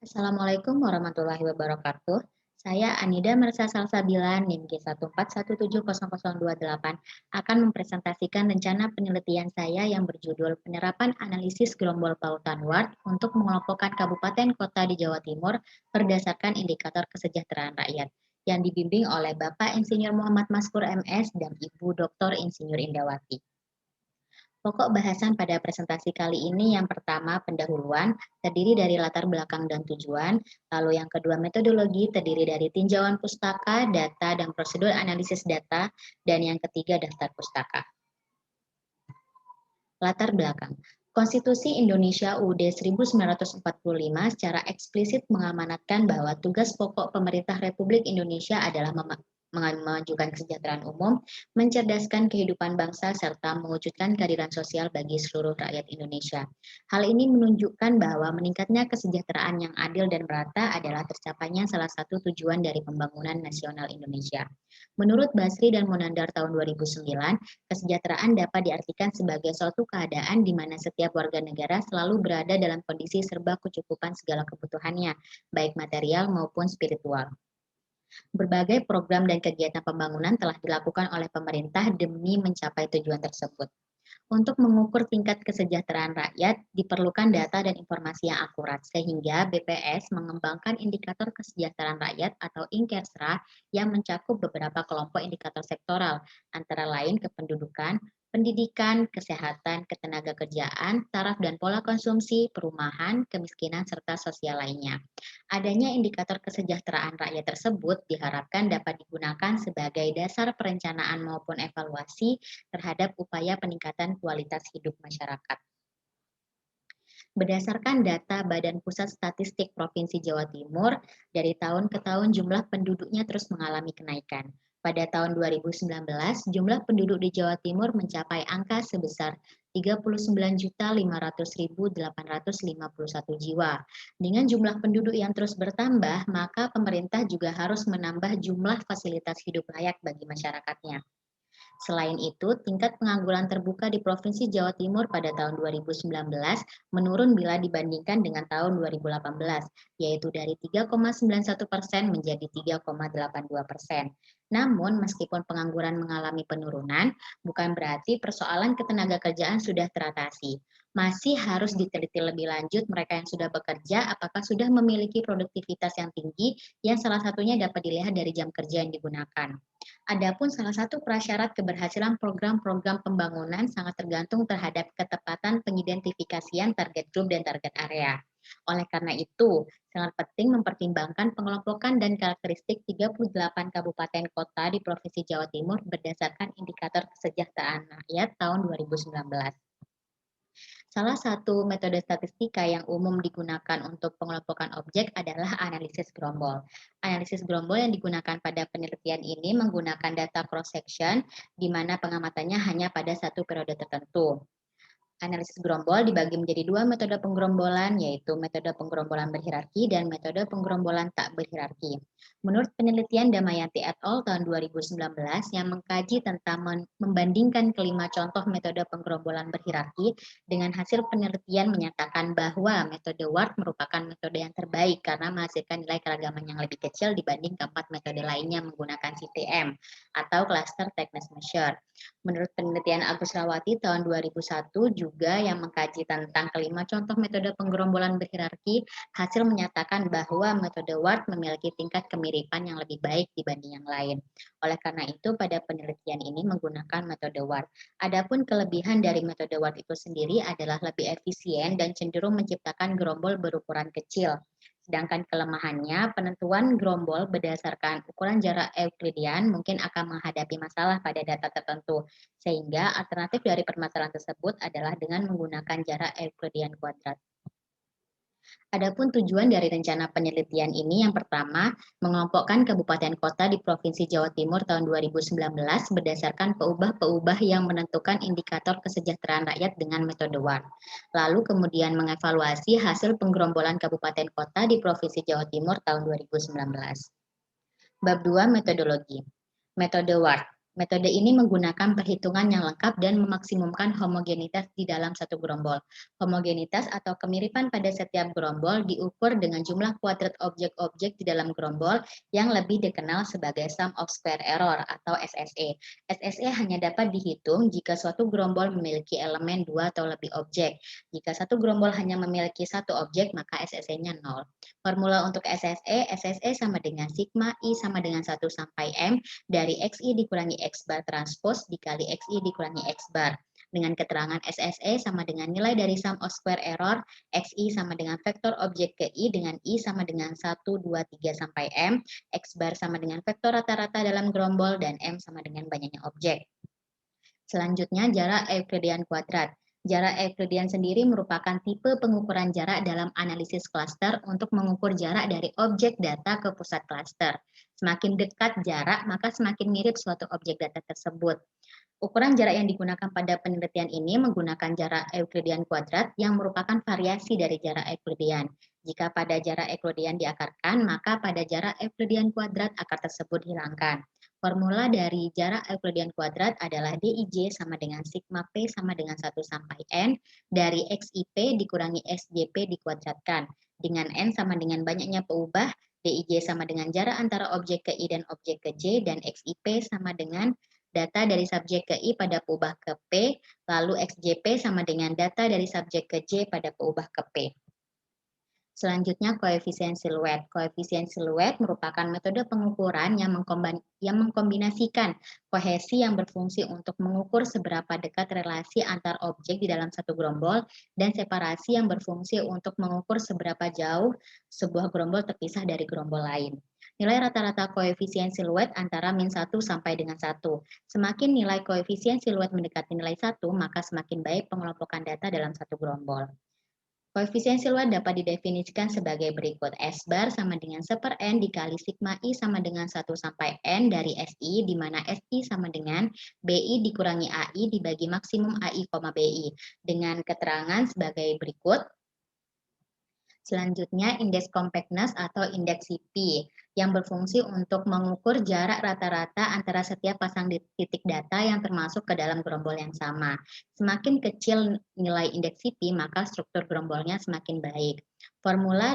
Assalamualaikum warahmatullahi wabarakatuh. Saya Anida Mersa Salsabila, NIM G141700028, akan mempresentasikan rencana penelitian saya yang berjudul Penerapan Analisis Gelombol Pautan WART untuk mengelompokkan kabupaten kota di Jawa Timur berdasarkan indikator kesejahteraan rakyat, yang dibimbing oleh Bapak Insinyur Muhammad Maskur MS dan Ibu Dr. Insinyur Indawati. Pokok bahasan pada presentasi kali ini yang pertama pendahuluan, terdiri dari latar belakang dan tujuan, lalu yang kedua metodologi, terdiri dari tinjauan pustaka, data, dan prosedur analisis data, dan yang ketiga daftar pustaka. Latar belakang. Konstitusi Indonesia UUD 1945 secara eksplisit mengamanatkan bahwa tugas pokok pemerintah Republik Indonesia adalah memajukan kesejahteraan umum, mencerdaskan kehidupan bangsa, serta mewujudkan keadilan sosial bagi seluruh rakyat Indonesia. Hal ini menunjukkan bahwa meningkatnya kesejahteraan yang adil dan merata adalah tercapainya salah satu tujuan dari pembangunan nasional Indonesia. Menurut Basri dan Monandar tahun 2009, kesejahteraan dapat diartikan sebagai suatu keadaan di mana setiap warga negara selalu berada dalam kondisi serba kecukupan segala kebutuhannya, baik material maupun spiritual. Berbagai program dan kegiatan pembangunan telah dilakukan oleh pemerintah demi mencapai tujuan tersebut. Untuk mengukur tingkat kesejahteraan rakyat, diperlukan data dan informasi yang akurat, sehingga BPS mengembangkan indikator kesejahteraan rakyat atau INKESRA yang mencakup beberapa kelompok indikator sektoral, antara lain kependudukan, pendidikan, kesehatan, ketenagakerjaan, taraf dan pola konsumsi, perumahan, kemiskinan, serta sosial lainnya. Adanya indikator kesejahteraan rakyat tersebut diharapkan dapat digunakan sebagai dasar perencanaan maupun evaluasi terhadap upaya peningkatan kualitas hidup masyarakat. Berdasarkan data Badan Pusat Statistik Provinsi Jawa Timur, dari tahun ke tahun jumlah penduduknya terus mengalami kenaikan. Pada tahun 2019, jumlah penduduk di Jawa Timur mencapai angka sebesar 39.500.851 jiwa. Dengan jumlah penduduk yang terus bertambah, maka pemerintah juga harus menambah jumlah fasilitas hidup layak bagi masyarakatnya. Selain itu, tingkat pengangguran terbuka di Provinsi Jawa Timur pada tahun 2019 menurun bila dibandingkan dengan tahun 2018, yaitu dari 3,91% menjadi 3,82%. Namun, meskipun pengangguran mengalami penurunan, bukan berarti persoalan ketenagakerjaan sudah teratasi. Masih harus diteliti lebih lanjut mereka yang sudah bekerja, apakah sudah memiliki produktivitas yang tinggi, yang salah satunya dapat dilihat dari jam kerja yang digunakan. Adapun salah satu prasyarat keberhasilan program-program pembangunan sangat tergantung terhadap ketepatan pengidentifikasian target grup dan target area. Oleh karena itu, sangat penting mempertimbangkan pengelompokan dan karakteristik 38 kabupaten kota di Provinsi Jawa Timur berdasarkan indikator kesejahteraan rakyat tahun 2019. Salah satu metode statistika yang umum digunakan untuk pengelompokan objek adalah analisis gerombol. Analisis gerombol yang digunakan pada penelitian ini menggunakan data cross-section, di mana pengamatannya hanya pada satu periode tertentu. Analisis gerombol dibagi menjadi dua metode penggerombolan, yaitu metode penggerombolan berhierarki dan metode penggerombolan tak berhierarki. Menurut penelitian Damayanti et al. Tahun 2019 yang mengkaji tentang membandingkan kelima contoh metode penggerombolan berhierarki, dengan hasil penelitian menyatakan bahwa metode WART merupakan metode yang terbaik karena menghasilkan nilai keragaman yang lebih kecil dibanding keempat metode lainnya menggunakan CTM atau Cluster Techniques Measure. Menurut penelitian Agus Rawati tahun 2001 juga yang mengkaji tentang kelima contoh metode penggerombolan berhierarki, hasil menyatakan bahwa metode WART memiliki tingkat kemiripan yang lebih baik dibanding yang lain. Oleh karena itu, pada penelitian ini menggunakan metode WART. Adapun kelebihan dari metode WART itu sendiri adalah lebih efisien dan cenderung menciptakan gerombol berukuran kecil. Sedangkan kelemahannya, penentuan gerombol berdasarkan ukuran jarak Euklidian mungkin akan menghadapi masalah pada data tertentu, sehingga alternatif dari permasalahan tersebut adalah dengan menggunakan jarak Euklidian kuadrat. Adapun tujuan dari rencana penelitian ini yang pertama, mengelompokkan kabupaten kota di Provinsi Jawa Timur tahun 2019 berdasarkan peubah-peubah yang menentukan indikator kesejahteraan rakyat dengan metode WART. Lalu kemudian mengevaluasi hasil penggerombolan kabupaten kota di Provinsi Jawa Timur tahun 2019. Bab 2 metodologi. Metode WART. Metode ini menggunakan perhitungan yang lengkap dan memaksimumkan homogenitas di dalam satu gerombol. Homogenitas atau kemiripan pada setiap gerombol diukur dengan jumlah kuadrat objek-objek di dalam gerombol yang lebih dikenal sebagai sum of square error atau SSE. SSE hanya dapat dihitung jika suatu gerombol memiliki elemen dua atau lebih objek. Jika satu gerombol hanya memiliki satu objek, maka SSE-nya 0. Formula untuk SSE sama dengan sigma I sama dengan 1 sampai M dari XI dikurangi X bar transpose dikali XI dikurangi X bar. Dengan keterangan SSE sama dengan nilai dari sum of square error, XI sama dengan vektor objek ke I dengan I sama dengan 1, 2, 3 sampai M, X bar sama dengan vektor rata-rata dalam gerombol, dan M sama dengan banyaknya objek. Selanjutnya, jarak Euclidean kuadrat. Jarak Euclidean sendiri merupakan tipe pengukuran jarak dalam analisis klaster untuk mengukur jarak dari objek data ke pusat klaster. Semakin dekat jarak, maka semakin mirip suatu objek data tersebut. Ukuran jarak yang digunakan pada penelitian ini menggunakan jarak Euclidean kuadrat yang merupakan variasi dari jarak Euclidean. Jika pada jarak Euclidean diakarkan, maka pada jarak Euclidean kuadrat akar tersebut hilangkan. Formula dari jarak Euclidean kuadrat adalah Dij sama dengan sigma P sama dengan 1 sampai N dari XIP dikurangi SJP dikuadratkan. Dengan N sama dengan banyaknya peubah, Dij sama dengan jarak antara objek ke I dan objek ke J, dan XIP sama dengan data dari subjek ke I pada peubah ke P, lalu XJP sama dengan data dari subjek ke J pada peubah ke P. Selanjutnya, koefisien siluet. Koefisien siluet merupakan metode pengukuran yang mengkombinasikan kohesi yang berfungsi untuk mengukur seberapa dekat relasi antar objek di dalam satu gerombol dan separasi yang berfungsi untuk mengukur seberapa jauh sebuah gerombol terpisah dari gerombol lain. Nilai rata-rata koefisien siluet antara min 1 sampai dengan 1. Semakin nilai koefisien siluet mendekati nilai 1, maka semakin baik pengelompokan data dalam satu gerombol. Koefisien siluet dapat didefinisikan sebagai berikut. S bar sama dengan 1/N dikali sigma I sama dengan 1 sampai N dari SI, di mana SI sama dengan BI dikurangi AI dibagi maksimum AI, BI. Dengan keterangan sebagai berikut. Selanjutnya, indeks compactness atau indeks CP yang berfungsi untuk mengukur jarak rata-rata antara setiap pasang titik data yang termasuk ke dalam gerombol yang sama. Semakin kecil nilai indeks CP, maka struktur gerombolnya semakin baik. Formula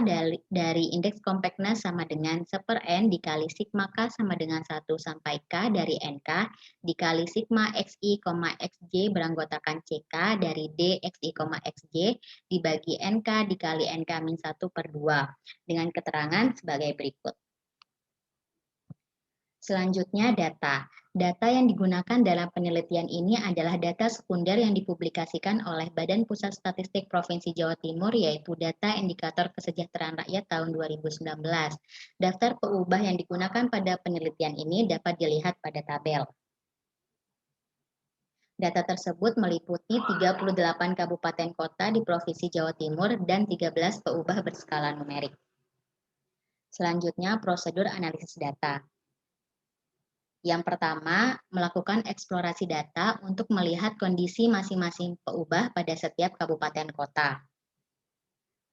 dari indeks compactness sama dengan 1/N dikali sigma K sama dengan 1 sampai K dari NK dikali sigma XI, XJ beranggotakan CK dari D XI, XJ dibagi NK dikali NK min 1/2 dengan keterangan sebagai berikut. Selanjutnya, data. Data yang digunakan dalam penelitian ini adalah data sekunder yang dipublikasikan oleh Badan Pusat Statistik Provinsi Jawa Timur, yaitu data indikator kesejahteraan rakyat tahun 2019. Daftar peubah yang digunakan pada penelitian ini dapat dilihat pada tabel. Data tersebut meliputi 38 kabupaten kota di Provinsi Jawa Timur dan 13 peubah berskala numerik. Selanjutnya, prosedur analisis data. Yang pertama, melakukan eksplorasi data untuk melihat kondisi masing-masing peubah pada setiap kabupaten kota.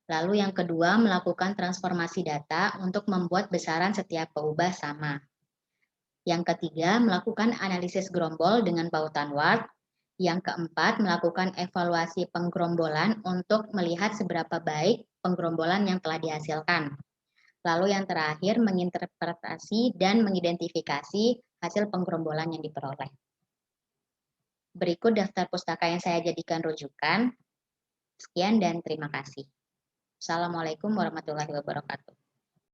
Lalu yang kedua, melakukan transformasi data untuk membuat besaran setiap peubah sama. Yang ketiga, melakukan analisis gerombol dengan pautan Ward. Yang keempat, melakukan evaluasi penggerombolan untuk melihat seberapa baik penggerombolan yang telah dihasilkan. Lalu yang terakhir, menginterpretasi dan mengidentifikasi hasil penggerombolan yang diperoleh. Berikut daftar pustaka yang saya jadikan rujukan. Sekian dan terima kasih. Assalamualaikum warahmatullahi wabarakatuh.